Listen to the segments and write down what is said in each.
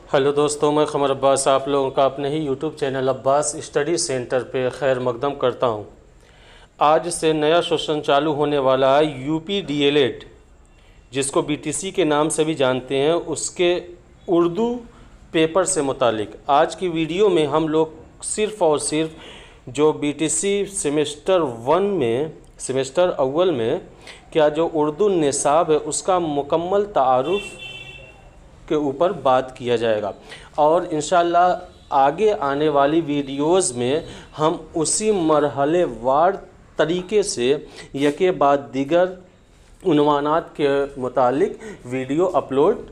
Hello दोस्तों, मैं क़मर अब्बास आप लोगों का अपने ही YouTube channel Abbas study centre पे खैर मकदम करता हूँ। आज से नया सेशन चालू होने वाला है यूपी डीएलएड, जिसको बीटीसी के नाम से भी जानते हैं, उसके उर्दू पेपर से मुतालिक आज की वीडियो में हम लोग सिर्फ़ और सिर्फ जो बीटीसी सेमेस्टर अव्वल में क्या जो उर्दू निसाब है उसका मुकम्मल तारुफ़ के ऊपर बात किया जाएगा। और इंशाअल्लाह आगे आने वाली वीडियोज़ में हम उसी मरहलेवार तरीके से यके बाद दीगर उन्वानात के मुतालिक वीडियो अपलोड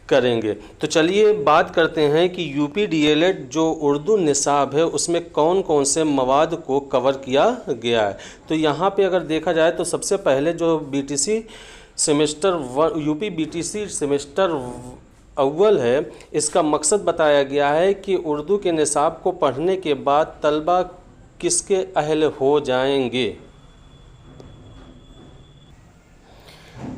करेंगे। तो चलिए बात करते हैं कि यूपी डीएलएड जो उर्दू निसाब है उसमें कौन कौन से मवाद को कवर किया गया है। तो यहाँ पे अगर देखा जाए तो सबसे पहले जो यूपी बीटीसी सेमेस्टर अव्वल है, इसका मकसद बताया गया है कि उर्दू के निसाब को पढ़ने के बाद तलबा किसके अहल हो जाएंगे।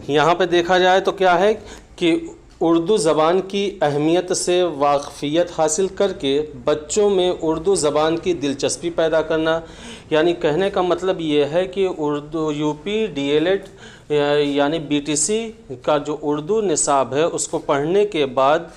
यहाँ पे देखा जाए तो क्या है कि उर्दू ज़बान की अहमियत से वाक़फ़ियत हासिल करके बच्चों में उर्दू ज़बान की दिलचस्पी पैदा करना। यानी कहने का मतलब ये है कि उर्दू यूपी डीएलएड यानी बीटीसी का जो उर्दू निसाब है उसको पढ़ने के बाद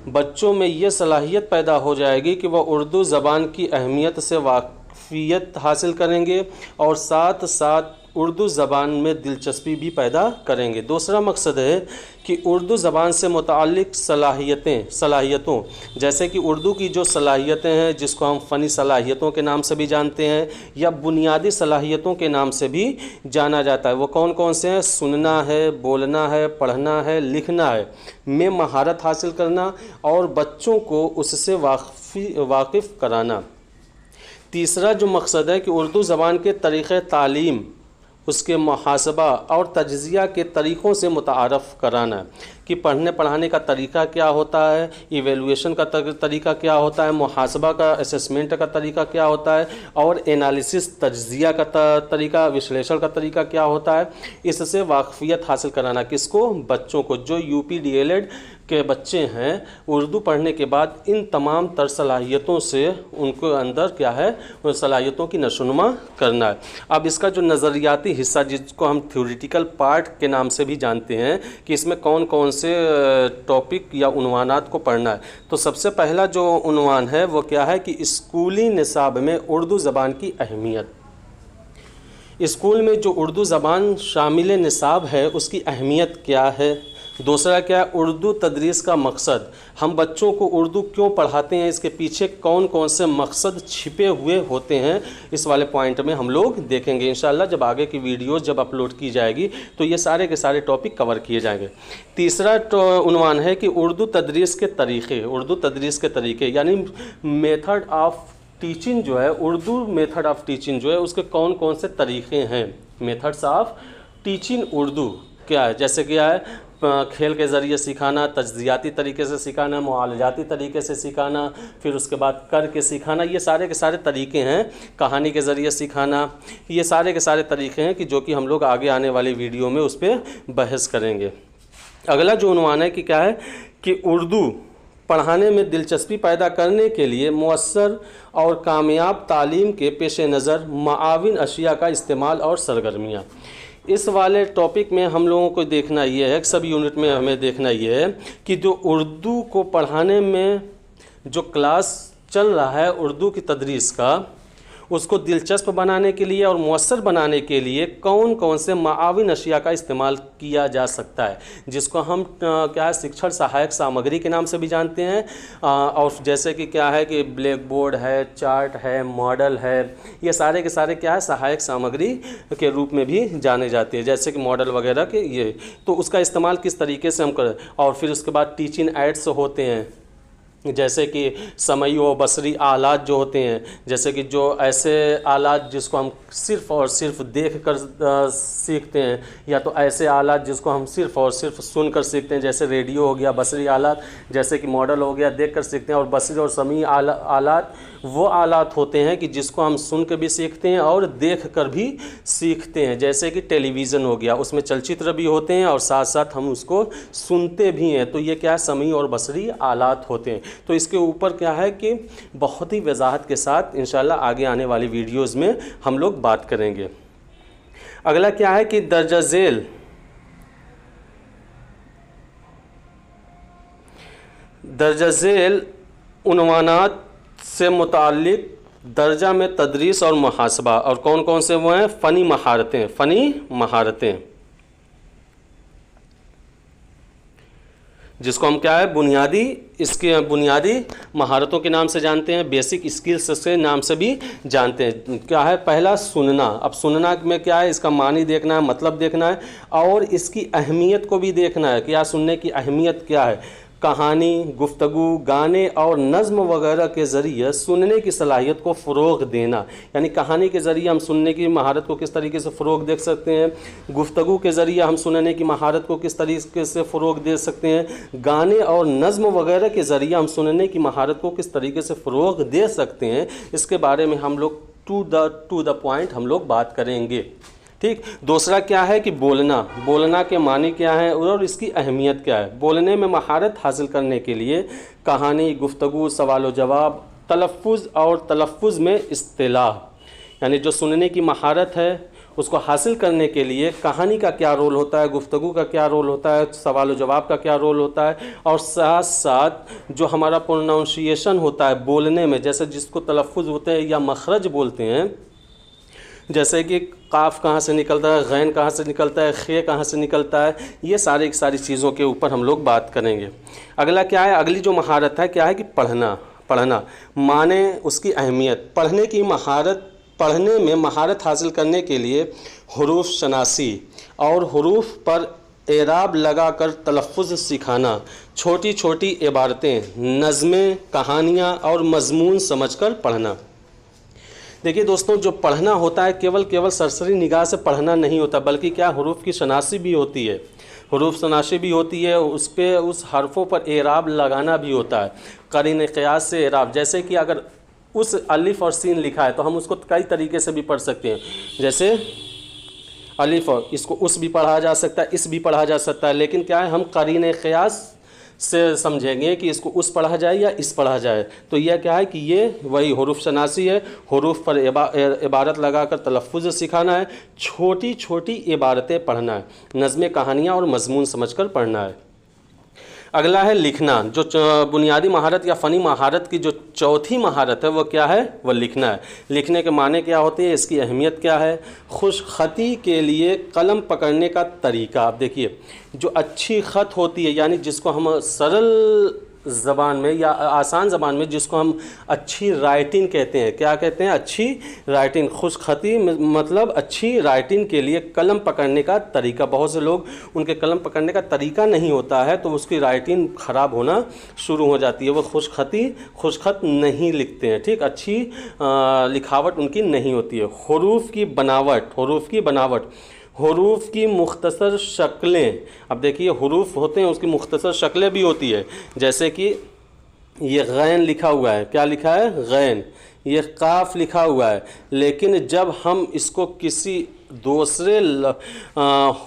बच्चों में ये सलाहियत पैदा हो जाएगी कि वह उर्दू ज़बान की अहमियत से वाक़फ़ियत हासिल करेंगे और साथ साथ उर्दू ज़बान में दिलचस्पी भी पैदा करेंगे। दूसरा मकसद है कि उर्दू ज़बान से मुताल्लिक़ सलाहियतों जैसे कि उर्दू की जो सलाहियतें हैं जिसको हम फ़नी सलाहियतों के नाम से भी जानते हैं या बुनियादी सलाहियतों के नाम से भी जाना जाता है, वो कौन कौन से हैं? सुनना है, बोलना है, पढ़ना है, लिखना है में महारत हासिल करना और बच्चों को उससे वाकिफ़ कराना। तीसरा जो मकसद है कि उर्दू ज़बान के तरीक़े तालीम, उसके मुहासबा और तज्ज़िया के तरीक़ों से मुतारफ़ कराना कि पढ़ने पढ़ाने का तरीक़ा क्या होता है, इवेलुएशन का तरीक़ा क्या होता है, मुहासबा का असेसमेंट का तरीक़ा क्या होता है और एनालिसिस तज्ज़िया का तरीक़ा, विश्लेषण का तरीक़ा क्या होता है। इससे वाक़फ़ियत हासिल कराना किसको? बच्चों को। जो यूपी डीएलएड के बच्चे हैं उर्दू पढ़ने के बाद इन तमाम तर सलाहियतों से उनको अंदर क्या है, उन सलाहियतों की नशोनुमा करना है। अब इसका जो नज़रियाती हिस्सा जिसको हम थ्योरेटिकल पार्ट के नाम से भी जानते हैं कि इसमें कौन कौन से टॉपिक या उन्वानात को पढ़ना है। तो सबसे पहला जो उन्वान है वो क्या है कि स्कूली निसाब में उर्दू ज़बान की अहमियत। स्कूल में जो उर्दू ज़बान शामिल निसाब है उसकी अहमियत क्या है। दूसरा क्या है, उर्दू तदरीस का मकसद। हम बच्चों को उर्दू क्यों पढ़ाते हैं, इसके पीछे कौन कौन से मकसद छिपे हुए होते हैं, इस वाले पॉइंट में हम लोग देखेंगे इंशाअल्लाह। जब आगे की वीडियोस जब अपलोड की जाएगी तो ये सारे के सारे टॉपिक कवर किए जाएंगे। तीसरा उन्वान है कि उर्दू तदरीस के तरीक़े यानी मेथड ऑफ टीचिंग जो है, उर्दू मेथड ऑफ टीचिंग जो है उसके कौन कौन से तरीक़े हैं। मेथड्स ऑफ टीचिंग उर्दू क्या है, जैसे क्या है, खेल के ज़रिए सिखाना, तज्ज़ियाती तरीके से सिखाना, मुआलजाती तरीके से सिखाना, फिर उसके बाद कर के सिखाना, ये सारे के सारे तरीके हैं। कहानी के ज़रिए सिखाना, ये सारे के सारे तरीके हैं कि जो कि हम लोग आगे आने वाली वीडियो में उस पर बहस करेंगे। अगला जो उन्वान है कि क्या है कि उर्दू पढ़ाने में दिलचस्पी पैदा करने के लिए मुअस्सर और कामयाब तालीम के पेश नज़र मुआविन अशिया का इस्तेमाल और सरगर्मियाँ। इस वाले टॉपिक में हम लोगों को देखना ये है, सब यूनिट में हमें देखना ये है कि जो उर्दू को पढ़ाने में जो क्लास चल रहा है उर्दू की तदरीस का, उसको दिलचस्प बनाने के लिए और मुअस्सर बनाने के लिए कौन कौन से मुआविन अशिया का इस्तेमाल किया जा सकता है, जिसको हम क्या है, शिक्षण सहायक सामग्री के नाम से भी जानते हैं। और जैसे कि क्या है कि ब्लैक बोर्ड है, चार्ट है, मॉडल है, ये सारे के सारे क्या है, सहायक सामग्री के रूप में भी जाने जाते हैं, जैसे कि मॉडल वगैरह के ये। तो उसका इस्तेमाल किस तरीके से हम करें। और फिर उसके बाद टीचिंग एड्स होते हैं, جیسے کہ سمعی و بصری آلات جو ہوتے ہیں، جیسے کہ جو ایسے آلات جس کو ہم صرف اور صرف دیکھ کر سیکھتے ہیں، یا تو ایسے آلات جس کو ہم صرف اور صرف سن کر سیکھتے ہیں، جیسے ریڈیو ہو گیا، بصری آلات جیسے کہ ماڈل ہو گیا دیکھ کر سیکھتے ہیں، اور بصری اور سمعی آلات وہ آلات ہوتے ہیں کہ جس کو ہم سن کے بھی سیکھتے ہیں اور دیکھ کر بھی سیکھتے ہیں، جیسے کہ ٹیلی ویژن ہو گیا، اس میں چلچتر بھی ہوتے ہیں اور ساتھ ساتھ ہم اس کو سنتے بھی ہیں، تو یہ کیا ہے سمعی اور بصری آلات ہوتے ہیں۔ تو اس کے اوپر کیا ہے کہ بہت ہی وضاحت کے ساتھ انشاءاللہ آگے آنے والی ویڈیوز میں ہم لوگ بات کریں گے۔ اگلا کیا ہے کہ درجہ ذیل عنوانات سے متعلق درجہ میں تدریس اور محاسبہ، اور کون کون سے وہ ہیں؟ فنی مہارتیں جس کو ہم کیا ہے اس کے بنیادی مہارتوں کے نام سے جانتے ہیں، بیسک اسکلز کے نام سے بھی جانتے ہیں۔ کیا ہے؟ پہلا سننا۔ اب سننا میں کیا ہے؟ اس کا معنی دیکھنا ہے، مطلب دیکھنا ہے، اور اس کی اہمیت کو بھی دیکھنا ہے، کیا سننے کی اہمیت کیا ہے۔ کہانی، گفتگو، گانے اور نظم وغیرہ کے ذریعے سننے کی صلاحیت کو فروغ دینا، یعنی کہانی کے ذریعے ہم سننے کی مہارت کو کس طریقے سے فروغ دے سکتے ہیں، گفتگو کے ذریعے ہم سننے کی مہارت کو کس طریقے سے فروغ دے سکتے ہیں، گانے اور نظم وغیرہ کے ذریعے ہم سننے کی مہارت کو کس طریقے سے فروغ دے سکتے ہیں، اس کے بارے میں ہم لوگ ٹو دا پوائنٹ ہم لوگ بات کریں گے۔ ٹھیک۔ دوسرا کیا ہے کہ بولنا کے معنی کیا ہے اور اس کی اہمیت کیا ہے۔ بولنے میں مہارت حاصل کرنے کے لیے کہانی، گفتگو، سوال و جواب، تلفظ میں اصطلاح، یعنی جو سننے کی مہارت ہے اس کو حاصل کرنے کے لیے کہانی کا کیا رول ہوتا ہے، گفتگو کا کیا رول ہوتا ہے، سوال و جواب کا کیا رول ہوتا ہے، اور ساتھ ساتھ جو ہمارا پروناؤنسیشن ہوتا ہے بولنے میں، جیسے جس کو تلفظ ہوتے ہیں یا مخرج بولتے ہیں، جیسے کہ قاف کہاں سے نکلتا ہے، غین کہاں سے نکلتا ہے، خے کہاں سے نکلتا ہے، یہ ساری چیزوں کے اوپر ہم لوگ بات کریں گے۔ اگلا کیا ہے؟ اگلی جو مہارت ہے کیا ہے کہ پڑھنا معنی، اس کی اہمیت۔ پڑھنے میں مہارت حاصل کرنے کے لیے حروف شناسی اور حروف پر اعراب لگا کر تلفظ سکھانا، چھوٹی چھوٹی عبارتیں، نظمیں، کہانیاں اور مضمون سمجھ کر پڑھنا۔ دیکھیے دوستوں، جو پڑھنا ہوتا ہے کیول سرسری نگاہ سے پڑھنا نہیں ہوتا، بلکہ کیا حروف کی شناسی بھی ہوتی ہے، اس حرفوں پر اعراب لگانا بھی ہوتا ہے، قرین قیاس سے اعراب، جیسے کہ اگر اس الف اور سین لکھا ہے تو ہم اس کو کئی طریقے سے بھی پڑھ سکتے ہیں، جیسے الف، اور اس کو اس بھی پڑھا جا سکتا ہے، اس بھی پڑھا جا سکتا ہے، لیکن کیا ہے ہم قرین قیاس سے سمجھیں گے کہ اس کو اس پڑھا جائے یا اس پڑھا جائے، تو یہ کیا ہے کہ یہ وہی حروف شناسی ہے، حروف پر عبارت لگا کر تلفظ سکھانا ہے، چھوٹی چھوٹی عبارتیں پڑھنا ہے، نظمیں، کہانیاں اور مضمون سمجھ کر پڑھنا ہے۔ اگلا ہے لکھنا، جو بنیادی مہارت یا فنی مہارت کی جو چوتھی مہارت ہے وہ کیا ہے؟ وہ لکھنا ہے۔ لکھنے کے معنی کیا ہوتے ہیں، اس کی اہمیت کیا ہے؟ خوش خطی کے لیے قلم پکڑنے کا طریقہ۔ اب دیکھیے، جو اچھی خط ہوتی ہے، یعنی جس کو ہم سرل زبان میں یا آسان زبان میں جس کو ہم اچھی رائٹنگ کہتے ہیں، کیا کہتے ہیں؟ اچھی رائٹنگ۔ خوش خطی مطلب اچھی رائٹنگ کے لیے قلم پکڑنے کا طریقہ۔ بہت سے لوگ ان کے قلم پکڑنے کا طریقہ نہیں ہوتا ہے تو اس کی رائٹنگ خراب ہونا شروع ہو جاتی ہے، وہ خوش خط نہیں لکھتے ہیں، ٹھیک، اچھی لکھاوٹ ان کی نہیں ہوتی ہے۔ حروف کی بناوٹ، حروف کی مختصر شکلیں۔ اب دیکھیے، حروف ہوتے ہیں اس کی مختصر شکلیں بھی ہوتی ہے، جیسے کہ یہ غین لکھا ہوا ہے، کیا لکھا ہے؟ غین۔ یہ قاف لکھا ہوا ہے، لیکن جب ہم اس کو کسی دوسرے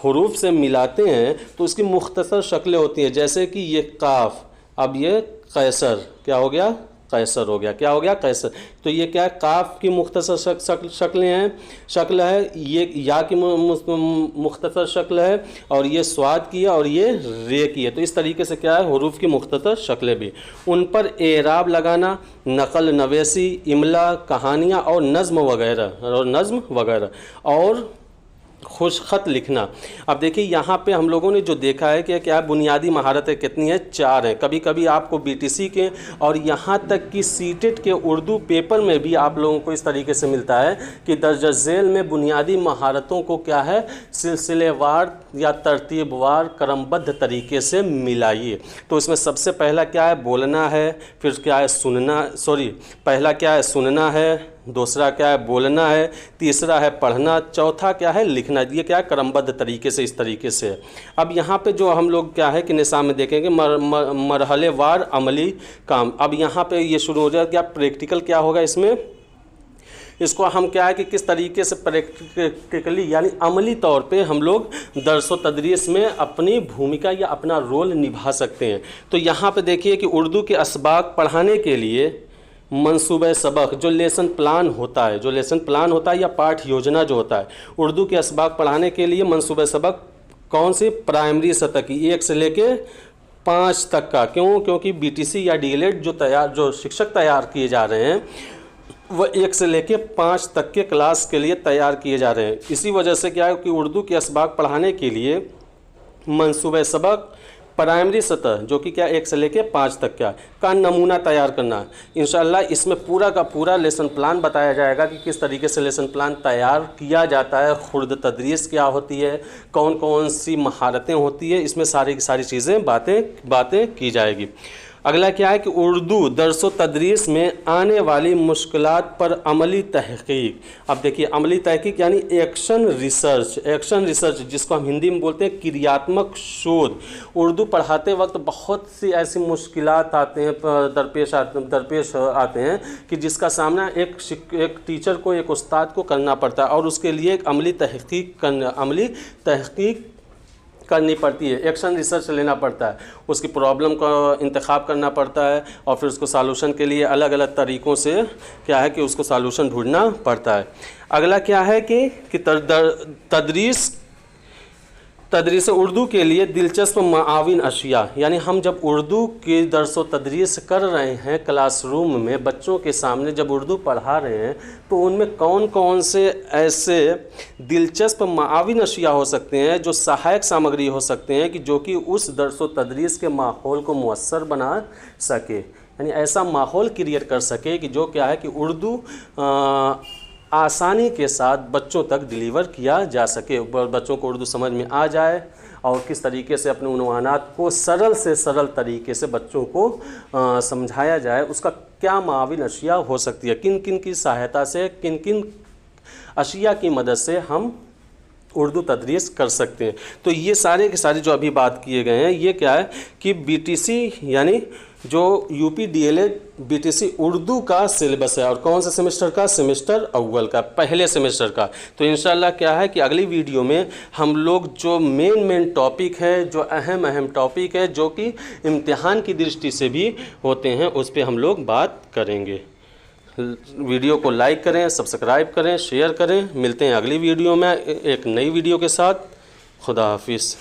حروف سے ملاتے ہیں تو اس کی مختصر شکلیں ہوتی ہیں، جیسے کہ یہ قاف، اب یہ قیصر، کیا ہو گیا؟ قیصر ہو گیا۔ کیا ہو گیا؟ قیصر۔ تو یہ کیا ہے؟ قاف کی مختصر شکل ہے، یہ یا کی مختصر شکل ہے، اور یہ صاد کی ہے، اور یہ رے کی ہے۔ تو اس طریقے سے کیا ہے؟ حروف کی مختصر شکلیں بھی، ان پر اعراب لگانا، نقل نویسی، املا، کہانیاں اور نظم وغیرہ اور خوش خط لکھنا۔ اب دیکھیے، یہاں پہ ہم لوگوں نے جو دیکھا ہے کہ کیا بنیادی مہارتیں کتنی ہیں؟ 4 ہیں۔ کبھی کبھی آپ کو BTC کے اور یہاں تک کہ CTET کے اردو پیپر میں بھی آپ لوگوں کو اس طریقے سے ملتا ہے کہ درجہ ذیل میں بنیادی مہارتوں کو کیا ہے؟ سلسلے وار या तरतीब वार क्रमबद्ध तरीके से मिलाइए। तो इसमें सबसे पहला क्या है, बोलना है, फिर क्या है सुनना, पहला क्या है सुनना है, दूसरा क्या है बोलना है, तीसरा है पढ़ना, चौथा क्या है लिखना। ये क्या है क्रमबद्ध तरीके से, इस तरीके से। अब यहाँ पे जो हम लोग क्या है कि निशान में देखेंगे मरहलेवार अमली काम। अब यहाँ पे ये शुरू हो जाएगा, प्रैक्टिकल क्या होगा इसमें, इसको हम क्या है कि किस तरीके से प्रैक्टिकली यानी अमली तौर पे हम लोग दर्स व तदरीस में अपनी भूमिका या अपना रोल निभा सकते हैं। तो यहाँ पे देखिए कि उर्दू के असबाक पढ़ाने के लिए मंसूबे सबक जो लेसन प्लान होता है, या पाठ योजना जो होता है, उर्दू के असबाक पढ़ाने के लिए मंसूबे सबक कौन सी, प्राइमरी सतह की 1 से लेके 5 तक का। क्यों? क्योंकि बीटीसी या डीएलएड जो शिक्षक तैयार किए जा रहे हैं वह 1 से लेके 5 तक के क्लास के लिए तैयार किए जा रहे हैं। इसी वजह से क्या है कि उर्दू के असबाक पढ़ाने के लिए मंसूबे सबक प्राइमरी सतह जो कि क्या 1 से लेके 5 तक का नमूना तैयार करना। इंशाअल्लाह इसमें पूरा का पूरा लेसन प्लान बताया जाएगा कि किस तरीके से लेसन प्लान तैयार किया जाता है, खुर्द तदरीस क्या होती है, कौन कौन सी महारतें होती है, इसमें सारी की सारी चीज़ें बातें की जाएगी। अगला क्या है कि उर्दू दर्स व तदरीस में आने वाली मुश्किलात पर अमली तहकीक। अब देखिए अमली तहकीक यानी एक्शन रिसर्च जिसको हम हिंदी में बोलते हैं क्रियात्मक शोध। उर्दू पढ़ाते वक्त बहुत सी ऐसी मुश्किलात आते हैं, दरपेश आते हैं कि जिसका सामना एक टीचर को, एक उस्ताद को करना पड़ता है और उसके लिए एक अमली तहकीक करनी पड़ती है, एक्शन रिसर्च लेना पड़ता है, उसकी प्रॉब्लम का इंतखाब करना पड़ता है और फिर उसको सॉल्यूशन के लिए अलग अलग तरीक़ों से क्या है कि उसको सॉल्यूशन ढूंढना पड़ता है। अगला क्या है कि तदरीस उर्दू के लिए दिलचस्प माविन अशिया, यानी हम जब उर्दू की दर्स व तदरीस कर रहे हैं क्लासरूम में बच्चों के सामने जब उर्दू पढ़ा रहे हैं तो उनमें कौन कौन से ऐसे दिलचस्प माविन अशिया हो सकते हैं, जो सहायक सामग्री हो सकते हैं कि जो कि उस दर्स व तदरीस के माहौल को मुयस्सर बना सके, यानी ऐसा माहौल क्रिएट कर सके कि जो क्या है कि उर्दू आसानी के साथ बच्चों तक डिलीवर किया जा सके, बच्चों को उर्दू समझ में आ जाए और किस तरीके से अपने उन्वानात को सरल से सरल तरीके से बच्चों को समझाया जाए, उसका क्या माविन अशिया हो सकती है, किन किन की सहायता से, किन किन अशिया की मदद से हम उर्दू तदरीस कर सकते हैं। तो ये सारे के सारे जो अभी बात किए गए हैं ये क्या है कि बीटीसी यानी जो यूपी डीएलएड बीटीसी उर्दू का सिलेबस है और कौन से सेमेस्टर का, सेमेस्टर अव्वल का, पहले सेमेस्टर का। तो इंशाल्लाह क्या है कि अगली वीडियो में हम लोग जो मेन टॉपिक है, जो अहम टॉपिक है जो कि इम्तिहान की दृष्टि से भी होते हैं, उस पर हम लोग बात करेंगे। वीडियो को लाइक करें, सब्सक्राइब करें, शेयर करें। मिलते हैं अगली वीडियो में एक नई वीडियो के साथ। खुदा हाफिज़।